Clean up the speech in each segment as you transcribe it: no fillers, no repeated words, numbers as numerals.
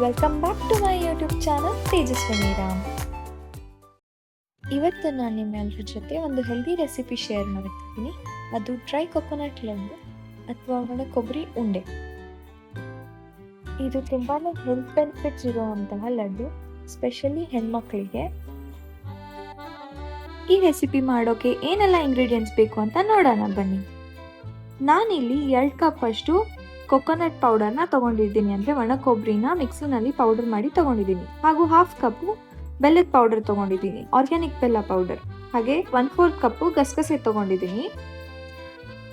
Welcome back to my YouTube channel Tejaswini Ram. ಇವತ್ತು ನಾನು ನಿಮ್ಮೆಲ್ಲರ ಜೊತೆ ಒಂದು ಹೆಲ್ದಿ ರೆಸಿಪಿ ಶೇರ್ ಮಾಡ್ತಿದ್ದೀನಿ. ಅದು ಡ್ರೈ ಕೊಕೊನಟ್ ಲಡ್ಡು ಅಥವಾ ಒಣ ಕೊಬ್ಬರಿ ಉಂಡೆ. ಇದು ತುಂಬಾ ಹೆಲ್ತ್ ಬೆನಿಫಿಟ್ಸ್ ಇರುವಂತಹ ಲಡ್ಡು, ಸ್ಪೆಷಲಿ ಹೆಣ್ಮಕ್ಳಿಗೆ. ಈ ರೆಸಿಪಿ ಮಾಡೋಕೆ ಏನೆಲ್ಲ ಇಂಗ್ರೀಡಿಯೆಂಟ್ಸ್ ಬೇಕು ಅಂತ ನೋಡೋಣ ಬನ್ನಿ. ನಾನಿಲ್ಲಿ 2 ಕಪ್ ಅಷ್ಟು ಕೊಕೊನಟ್ ಪೌಡರ್ನ ತಗೊಂಡಿದ್ದೀನಿ, ಅಂದರೆ ಒಣ ಕೊಬ್ಬರಿನ ಮಿಕ್ಸಿನಲ್ಲಿ ಪೌಡರ್ ಮಾಡಿ ತಗೊಂಡಿದ್ದೀನಿ. ಹಾಗೂ 1/2 ಕಪ್ಪು ಬೆಲ್ಲದ ಪೌಡರ್ ತಗೊಂಡಿದ್ದೀನಿ, ಆರ್ಗ್ಯಾನಿಕ್ ಬೆಲ್ಲ ಪೌಡರ್. ಹಾಗೆ 1/4 ಕಪ್ಪು ಗಸಗಸೆ ತಗೊಂಡಿದ್ದೀನಿ.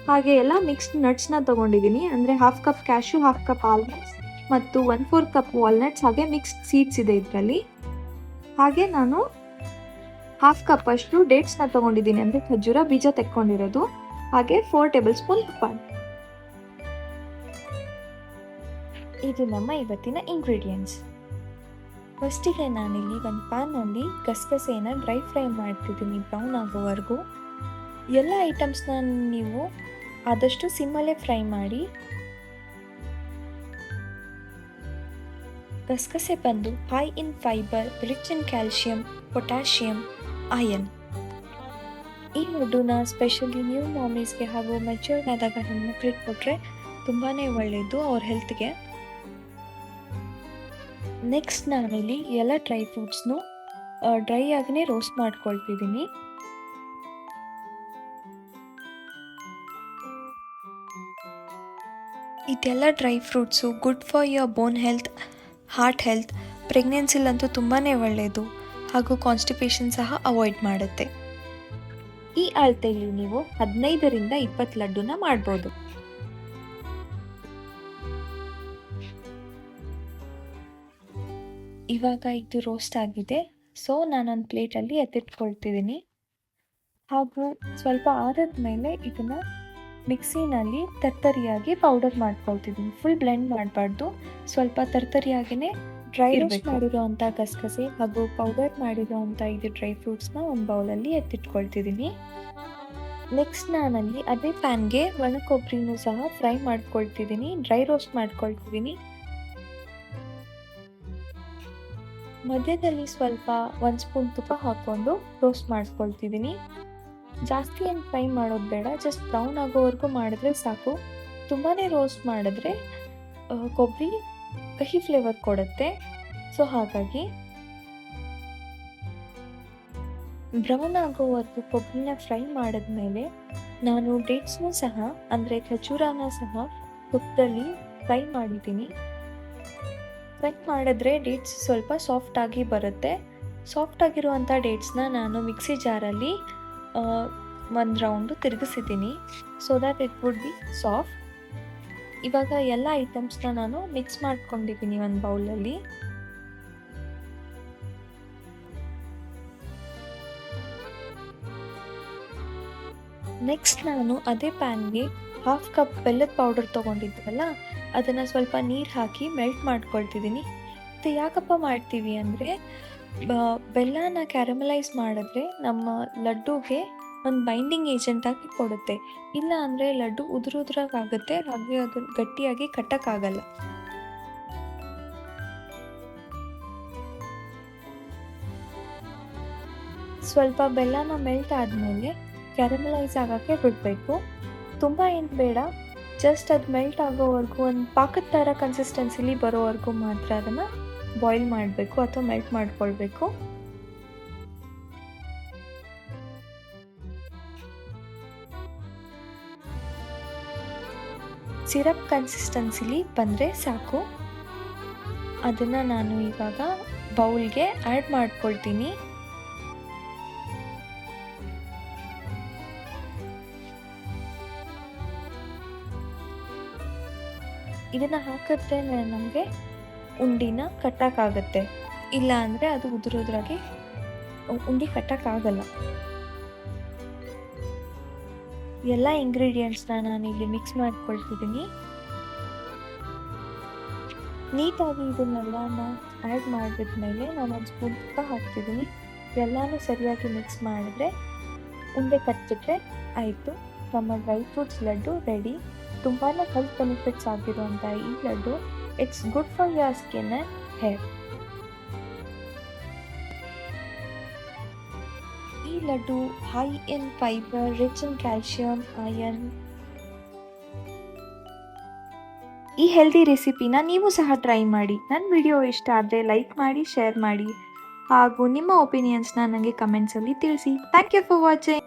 ಹಾಗೆ ಎಲ್ಲ ಮಿಕ್ಸ್ಡ್ ನಟ್ಸ್ನ ತಗೊಂಡಿದ್ದೀನಿ, ಅಂದರೆ 1/2 ಕಪ್ ಕ್ಯಾಶು, 1/2 ಕಪ್ ಆಲ್ಮಂಡ್ಸ್ ಮತ್ತು 1/4 ಕಪ್ ವಾಲ್ನಟ್ಸ್, ಹಾಗೆ ಮಿಕ್ಸ್ಡ್ ಸೀಡ್ಸ್ ಇದೆ ಇದರಲ್ಲಿ. ಹಾಗೆ ನಾನು 1/2 ಕಪ್ ಅಷ್ಟು ಡೇಟ್ಸ್ನ ತಗೊಂಡಿದ್ದೀನಿ, ಅಂದರೆ ಖರ್ಜೂರ ಬೀಜ ತೆಕ್ಕೊಂಡಿರೋದು. ಹಾಗೆ 4 ಟೇಬಲ್ ಸ್ಪೂನ್ ತುಪ್ಪ. ಇದು ನಮ್ಮ ಇವತ್ತಿನ ಇಂಗ್ರೀಡಿಯೆಂಟ್ಸ್. ಫಸ್ಟಿಗೆ ನಾನಿಲ್ಲಿ ಒಂದು ಪ್ಯಾನಲ್ಲಿ ಗಸಗಸೆನ ಡ್ರೈ ಫ್ರೈ ಮಾಡ್ತಿದ್ದೀನಿ, ಬ್ರೌನ್ ಆಗೋವರೆಗೂ. ಎಲ್ಲ ಐಟಮ್ಸ್ನ ನೀವು ಆದಷ್ಟು ಸಿಮ್ಮಲ್ಲೇ ಫ್ರೈ ಮಾಡಿ. ಗಸಗಸೆ ಬಂದು high in fibre, rich in calcium, potassium, iron. ಈ ಲಡ್ಡುನ ಸ್ಪೆಷಲಿ ನ್ಯೂ ಮಾಮೀಸ್ಗೆ ಹಾಗೂ ಮೆಚೂರ್ಡ್ ಆದಾಗ ಹೆಣ್ಮಕ್ಳಿಗೆ ಕೊಟ್ಟರೆ ತುಂಬಾ ಒಳ್ಳೆಯದು ಅವ್ರ ಹೆಲ್ತ್ಗೆ. ನೆಕ್ಸ್ಟ್ ನಾನಿಲ್ಲಿ ಎಲ್ಲ ಡ್ರೈ ಫ್ರೂಟ್ಸ್ನು ಡ್ರೈ ಆಗಿನೇ ರೋಸ್ಟ್ ಮಾಡ್ಕೊಳ್ತಿದ್ದೀನಿ. ಇದೆಲ್ಲ dry fruits good for your bone health, heart health, ಪ್ರೆಗ್ನೆನ್ಸಿಲಂತೂ ತುಂಬಾ ಒಳ್ಳೆಯದು. ಹಾಗೂ ಕಾನ್ಸ್ಟಿಪೇಷನ್ ಸಹ ಅವಾಯ್ಡ್ ಮಾಡುತ್ತೆ. ಈ ಅಳತೆಯಲ್ಲಿ ನೀವು 15ರಿಂದ 20 ಲಡ್ಡುನ ಮಾಡ್ಬೋದು. ಇವಾಗ ಇದು ರೋಸ್ಟ್ ಆಗಿದೆ, ಸೊ ನಾನೊಂದು ಪ್ಲೇಟಲ್ಲಿ ಎತ್ತಿಟ್ಕೊಳ್ತಿದ್ದೀನಿ. ಹಾಗೂ ಸ್ವಲ್ಪ ಆರಿದ ಮೇಲೆ ಇದನ್ನು ಮಿಕ್ಸಿನಲ್ಲಿ ತರ್ತರಿಯಾಗಿ ಪೌಡರ್ ಮಾಡ್ಕೊಳ್ತಿದ್ದೀನಿ. ಫುಲ್ ಬ್ಲೆಂಡ್ ಮಾಡಬಾರ್ದು, ಸ್ವಲ್ಪ ತರ್ತರಿಯಾಗಿಯೇ ಡ್ರೈ ರೋಸ್ಟ್ ಮಾಡಿರೋವಂಥ ಗಸಗಸೆ ಹಾಗೂ ಪೌಡರ್ ಮಾಡಿರೋವಂಥ ಇದು ಡ್ರೈ ಫ್ರೂಟ್ಸ್ನ ಒಂದು ಬೌಲಲ್ಲಿ ಎತ್ತಿಟ್ಕೊಳ್ತಿದ್ದೀನಿ. ನೆಕ್ಸ್ಟ್ ನಾನಲ್ಲಿ ಅದೇ ಪ್ಯಾನ್ಗೆ ಒಣ ಕೊಬ್ಬರಿನೂ ಸಹ ಫ್ರೈ ಮಾಡ್ಕೊಳ್ತಿದ್ದೀನಿ, ಡ್ರೈ ರೋಸ್ಟ್ ಮಾಡ್ಕೊಳ್ತಿದ್ದೀನಿ. ಮಧ್ಯದಲ್ಲಿ ಸ್ವಲ್ಪ 1 ಸ್ಪೂನ್ ತುಪ್ಪ ಹಾಕ್ಕೊಂಡು ರೋಸ್ಟ್ ಮಾಡ್ಕೊಳ್ತಿದ್ದೀನಿ. ಜಾಸ್ತಿ ಏನು ಫ್ರೈ ಮಾಡೋದು ಬೇಡ, ಜಸ್ಟ್ ಬ್ರೌನ್ ಆಗೋವರೆಗೂ ಮಾಡಿದ್ರೆ ಸಾಕು. ತುಂಬಾ ರೋಸ್ಟ್ ಮಾಡಿದ್ರೆ ಕೊಬ್ಬರಿ ಕಹಿ ಫ್ಲೇವರ್ ಕೊಡುತ್ತೆ. ಸೊ ಹಾಗಾಗಿ ಬ್ರೌನ್ ಆಗೋವರೆಗೂ ಕೊಬ್ಬರಿನ ಫ್ರೈ ಮಾಡಿದ್ಮೇಲೆ ನಾನು ಡೇಟ್ಸ್ನೂ ಸಹ, ಅಂದರೆ ಖರ್ಜೂರನ ಸಹ ತುಪ್ಪದಲ್ಲಿ ಫ್ರೈ ಮಾಡಿದ್ದೀನಿ. ಫ್ರೈ ಮಾಡಿದ್ರೆ ಡೇಟ್ಸ್ ಸ್ವಲ್ಪ ಸಾಫ್ಟಾಗಿ ಬರುತ್ತೆ. ಸಾಫ್ಟ್ ಆಗಿರುವಂಥ ಡೇಟ್ಸ್ನ ನಾನು ಮಿಕ್ಸಿ ಜಾರಲ್ಲಿ 1 ರೌಂಡು ತಿರುಗಿಸಿದ್ದೀನಿ, so that it would be soft. ಇವಾಗ ಎಲ್ಲ ಐಟಮ್ಸ್ನ ನಾನು ಮಿಕ್ಸ್ ಮಾಡ್ಕೊಂಡಿದ್ದೀನಿ ಒಂದು ಬೌಲಲ್ಲಿ. ನೆಕ್ಸ್ಟ್ ನಾನು ಅದೇ ಪ್ಯಾನ್ಗೆ 1/2 ಕಪ್ ಬೆಲ್ಲದ ಪೌಡರ್ ತೊಗೊಂಡಿದ್ವಲ್ಲ, ಅದನ್ನು ಸ್ವಲ್ಪ ನೀರು ಹಾಕಿ ಮೆಲ್ಟ್ ಮಾಡ್ಕೊಳ್ತಿದ್ದೀನಿ. ಇದು ಯಾಕಪ್ಪ ಮಾಡ್ತೀವಿ ಅಂದರೆ, ಬೆಲ್ಲನ ಕ್ಯಾರಮಲೈಸ್ ಮಾಡಿದ್ರೆ ನಮ್ಮ ಲಡ್ಡುಗೆ ಒಂದು ಬೈಂಡಿಂಗ್ ಏಜೆಂಟ್ ಆಗಿ ಕೊಡುತ್ತೆ. ಇಲ್ಲ ಅಂದರೆ ಲಡ್ಡು ಉದುರುದ್ರಾಗುತ್ತೆ, ಹಾಗೆ ಅದು ಗಟ್ಟಿಯಾಗಿ ಕಟ್ಟಕ್ಕಾಗಲ್ಲ. ಸ್ವಲ್ಪ ಬೆಲ್ಲನ ಮೆಲ್ಟ್ ಆದಮೇಲೆ ಕ್ಯಾರಮಲೈಸ್ ಆಗೋಕ್ಕೆ ಬಿಡಬೇಕು. ತುಂಬ ಏನು ಬೇಡ, ಜಸ್ಟ್ ಅದು ಮೆಲ್ಟ್ ಆಗೋವರೆಗೂ, ಒಂದು ಪಾಕದ ಥರ ಕನ್ಸಿಸ್ಟೆನ್ಸಿಲಿ ಬರೋವರೆಗೂ ಮಾತ್ರ ಅದನ್ನು ಬಾಯ್ಲ್ ಮಾಡಬೇಕು ಅಥವಾ ಮೆಲ್ಟ್ ಮಾಡ್ಕೊಳ್ಬೇಕು. ಸಿರಪ್ ಕನ್ಸಿಸ್ಟೆನ್ಸಿಲಿ ಬಂದರೆ ಸಾಕು. ಅದನ್ನು ನಾನು ಇವಾಗ ಬೌಲ್ಗೆ ಆ್ಯಡ್ ಮಾಡ್ಕೊಳ್ತೀನಿ. ಇದನ್ನು ಹಾಕಿದ್ರೆ ನಮಗೆ ಉಂಡಿನ ಕಟ್ಟೋಕ್ಕಾಗತ್ತೆ, ಇಲ್ಲ ಅಂದರೆ ಅದು ಉದುರೋದ್ರಾಗಿ ಉಂಡಿ ಕಟ್ಟೋಕ್ಕಾಗಲ್ಲ. ಎಲ್ಲ ಇಂಗ್ರೀಡಿಯೆಂಟ್ಸ್ನ ನಾನಿಲ್ಲಿ ಮಿಕ್ಸ್ ಮಾಡ್ಕೊಳ್ತಿದ್ದೀನಿ. ನೀಟಾಗಿ ಇದನ್ನೆಲ್ಲ ಆ್ಯಡ್ ಮಾಡಿದ್ಮೇಲೆ ನಾನು 1 ಸ್ಪೂನ್ ತುಪ್ಪ ಹಾಕ್ತಿದ್ದೀನಿ. ಎಲ್ಲನೂ ಸರಿಯಾಗಿ ಮಿಕ್ಸ್ ಮಾಡಿದ್ರೆ ಉಂಡೆ ಕಟ್ಟಿಬಿಟ್ರೆ ಆಯಿತು, ನಮ್ಮ ಡ್ರೈ ಫ್ರೂಟ್ಸ್ ಲಡ್ಡು ರೆಡಿ. ತುಂಬಾ ಹೆಲ್ತ್ ಬೆನಿಫಿಟ್ಸ್ ಆಗಿರುವಂಥ ಈ laddu, it's good for your skin hair. ಈ laddu high in fibre, rich in calcium, iron. ಈ ಹೆಲ್ದಿ ರೆಸಿಪಿನ ನೀವು ಸಹ ಟ್ರೈ ಮಾಡಿ. ನನ್ನ ವಿಡಿಯೋ ಇಷ್ಟ ಆದರೆ ಲೈಕ್ ಮಾಡಿ, ಶೇರ್ ಮಾಡಿ ಹಾಗೂ ನಿಮ್ಮ ಒಪಿನಿಯನ್ಸ್ನ ನನಗೆ ಕಮೆಂಟ್ಸಲ್ಲಿ ತಿಳಿಸಿ. Thank you for watching.